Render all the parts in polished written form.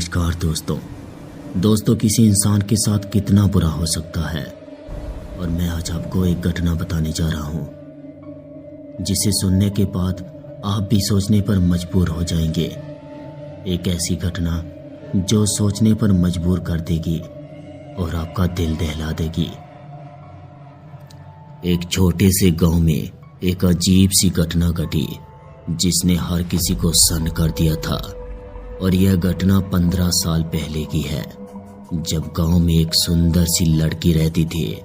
नमस्कार दोस्तों किसी इंसान के साथ कितना बुरा हो सकता है। और मैं आज आपको एक घटना बताने जा रहा हूं जिसे सुनने के बाद आप भी सोचने पर मजबूर हो जाएंगे। एक ऐसी घटना जो सोचने पर मजबूर कर देगी और आपका दिल दहला देगी। एक छोटे से गांव में एक अजीब सी घटना घटी जिसने हर किसी को सन्न कर दिया था। और यह घटना 15 साल पहले की है, जब गांव में एक सुंदर सी लड़की रहती थी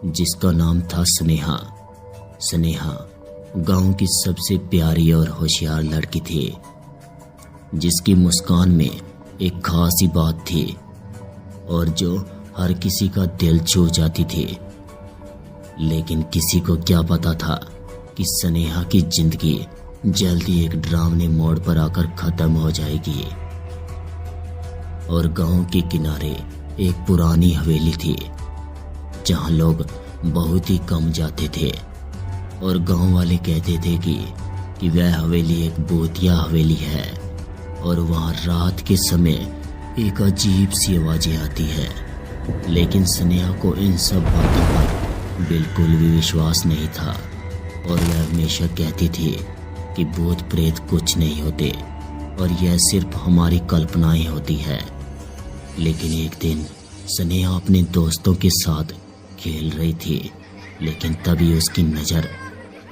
जिसका नाम था स्नेहा। स्नेहा गांव की सबसे प्यारी और होशियार लड़की थी, जिसकी मुस्कान में एक खास ही बात थी और जो हर किसी का दिल छू जाती थी। लेकिन किसी को क्या पता था कि स्नेहा की जिंदगी जल्दी एक डरावने मोड़ पर आकर खत्म हो जाएगी। और गांव के किनारे एक पुरानी हवेली थी जहां लोग बहुत ही कम जाते थे और गांव वाले कहते थे कि वह हवेली एक भूतिया हवेली है और वहां रात के समय एक अजीब सी आवाजें आती है। लेकिन स्नेहा को इन सब बातों पर बिल्कुल भी विश्वास नहीं था और वह हमेशा कहती थी कि भूत प्रेत कुछ नहीं होते और यह सिर्फ हमारी कल्पनाएं होती है। लेकिन एक दिन स्नेहा अपने दोस्तों के साथ खेल रही थी, लेकिन तभी उसकी नज़र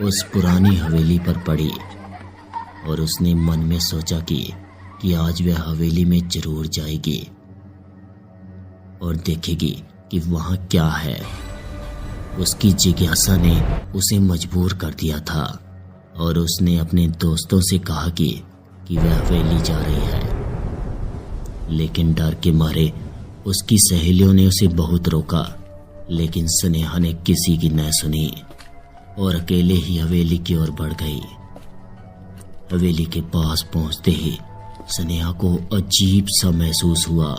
उस पुरानी हवेली पर पड़ी और उसने मन में सोचा कि आज वह हवेली में जरूर जाएगी और देखेगी कि वहाँ क्या है। उसकी जिज्ञासा ने उसे मजबूर कर दिया था और उसने अपने दोस्तों से कहा कि वह हवेली जा रही है। लेकिन डर के मारे उसकी सहेलियों ने उसे बहुत रोका, लेकिन स्नेहा ने किसी की न सुनी और अकेले ही हवेली की ओर बढ़ गई। हवेली के पास पहुंचते ही स्नेहा को अजीब सा महसूस हुआ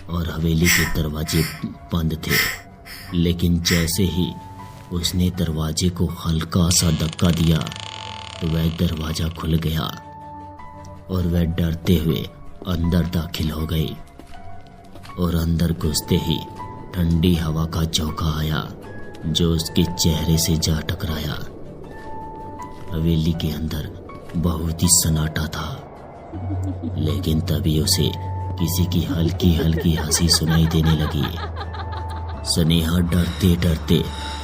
और हवेली के दरवाजे बंद थे। लेकिन जैसे ही उसने दरवाजे को हल्का सा धक्का दिया तो वह दरवाजा खुल गया और वह डरते हुए अंदर दाखिल हो गई। और अंदर घुसते ही ठंडी हवा का झोंका आया जो उसके चेहरे से जा टकराया। हवेली के अंदर बहुत ही सन्नाटा था, लेकिन तभी उसे किसी की हल्की हल्की हंसी सुनाई देने लगी। स्नेहा डरते डरते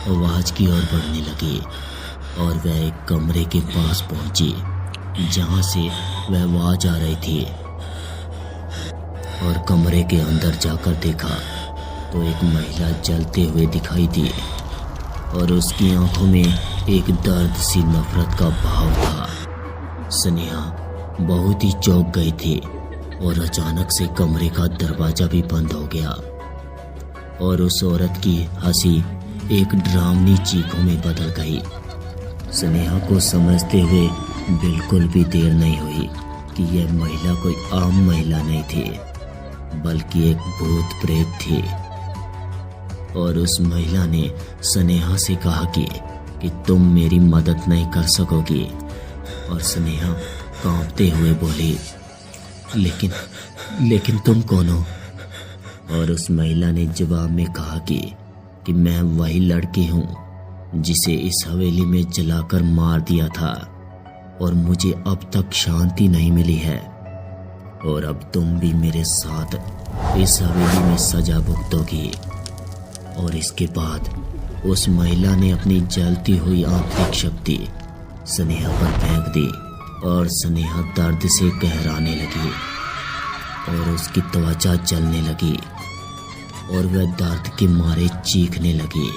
आवाज की ओर बढ़ने लगी और वह एक कमरे के पास पहुंची जहां से वह आवाज आ रही थी। और कमरे के अंदर जाकर देखा तो एक महिला जलते हुए दिखाई दी और उसकी आंखों में एक दर्द सी नफरत का भाव था। स्नेहा बहुत ही चौंक गई थी और अचानक से कमरे का दरवाजा भी बंद हो गया और उस औरत की हंसी एक डरावनी चीखों में बदल गई। स्नेहा को समझते हुए बिल्कुल भी देर नहीं हुई कि यह महिला कोई आम महिला नहीं थी, बल्कि एक भूत प्रेत थी। और उस महिला ने स्नेहा से कहा कि तुम मेरी मदद नहीं कर सकोगी। और स्नेहा कांपते हुए बोली, लेकिन तुम कौन हो? और उस महिला ने जवाब में कहा कि मैं वही लड़की हूँ जिसे इस हवेली में जलाकर मार दिया था और मुझे अब तक शांति नहीं मिली है और अब तुम भी मेरे साथ इस हवेली में सजा भुगतोगी। और इसके बाद उस महिला ने अपनी जलती हुई आंतरिक शक्ति स्नेहा पर फेंक दी और स्नेहा दर्द से कहराने लगी और उसकी त्वचा जलने लगी और वह दर्द के मारे चीखने लगी।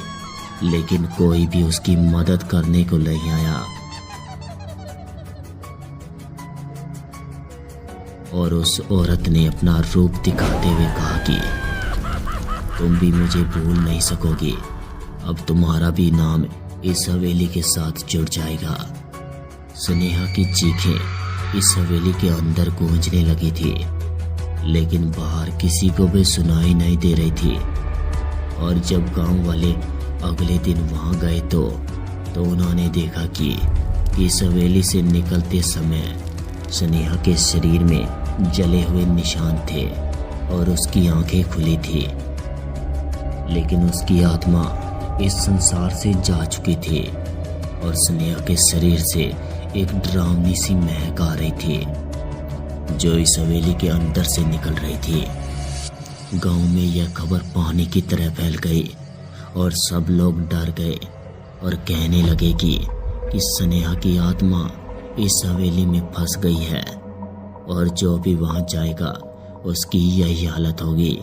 लेकिन कोई भी उसकी मदद करने को नहीं आया और उस औरत ने अपना रूप दिखाते हुए कहा कि तुम भी मुझे भूल नहीं सकोगे, अब तुम्हारा भी नाम इस हवेली के साथ जुड़ जाएगा। स्नेहा की चीखें इस हवेली के अंदर गूंजने लगी थी, लेकिन बाहर किसी को भी सुनाई नहीं दे रही थी। और जब गांव वाले अगले दिन वहां गए तो उन्होंने देखा कि इस हवेली से निकलते समय स्नेहा के शरीर में जले हुए निशान थे और उसकी आंखें खुली थी, लेकिन उसकी आत्मा इस संसार से जा चुकी थी और स्नेहा के शरीर से एक डरावनी सी महक आ रही थी जो इस हवेली के अंदर से निकल रही थी। गांव में यह खबर पानी की तरह फैल गई और सब लोग डर गए और कहने लगे कि स्नेहा की आत्मा इस हवेली में फंस गई है और जो भी वहां जाएगा उसकी यही हालत होगी।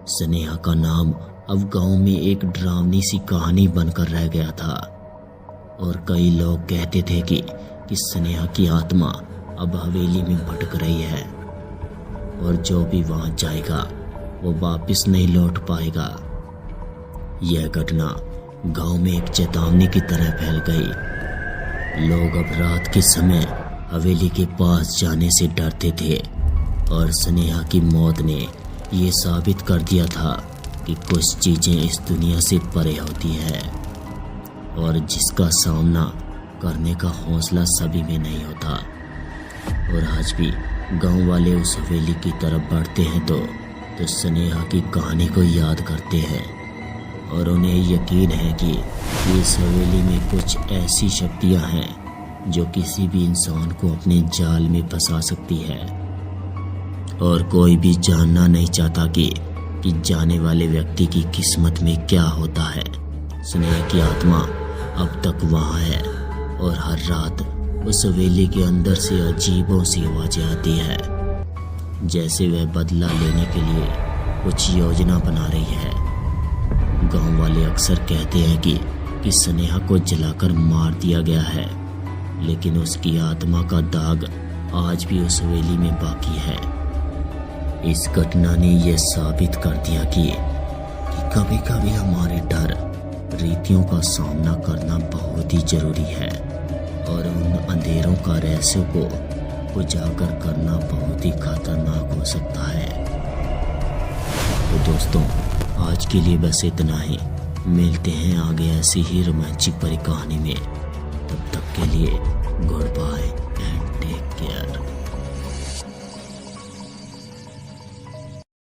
स्नेहा का नाम अब गांव में एक डरावनी सी कहानी बनकर रह गया था और कई लोग कहते थे कि स्नेहा की आत्मा अब हवेली में भटक रही है और जो भी वहां जाएगा वो वापस नहीं लौट पाएगा। यह घटना गांव में एक चेतावनी की तरह फैल गई। लोग अब रात के समय हवेली के पास जाने से डरते थे और स्नेहा की मौत ने ये साबित कर दिया था कि कुछ चीजें इस दुनिया से परे होती है और जिसका सामना करने का हौसला सभी में नहीं होता। और आज भी गांव वाले उस हवेली की तरफ बढ़ते हैं तो स्नेहा की कहानी को याद करते हैं और उन्हें यकीन है कि इस हवेली में कुछ ऐसी शक्तियां हैं जो किसी भी इंसान को अपने जाल में फंसा सकती है और कोई भी जानना नहीं चाहता कि जाने वाले व्यक्ति की किस्मत में क्या होता है। स्नेहा की आत्मा अब तक वहां है और हर रात उस हवेली के अंदर से अजीबों सी आवाजें आती है, जैसे वह बदला लेने के लिए कुछ योजना बना रही है। गांव वाले अक्सर कहते हैं कि स्नेहा को जलाकर मार दिया गया है, लेकिन उसकी आत्मा का दाग आज भी उस हवेली में बाकी है। इस घटना ने यह साबित कर दिया कि कभी कभी हमारे डर रीतियों का सामना करना बहुत ही जरूरी है और उन अंधेरों का रहस्यों को उजागर करना बहुत ही खतरनाक हो सकता है। तो दोस्तों, आज के लिए बस इतना ही। मिलते हैं आगे ऐसी ही रोमांचिक भरी कहानी में। तब तक के लिए गुड बाय।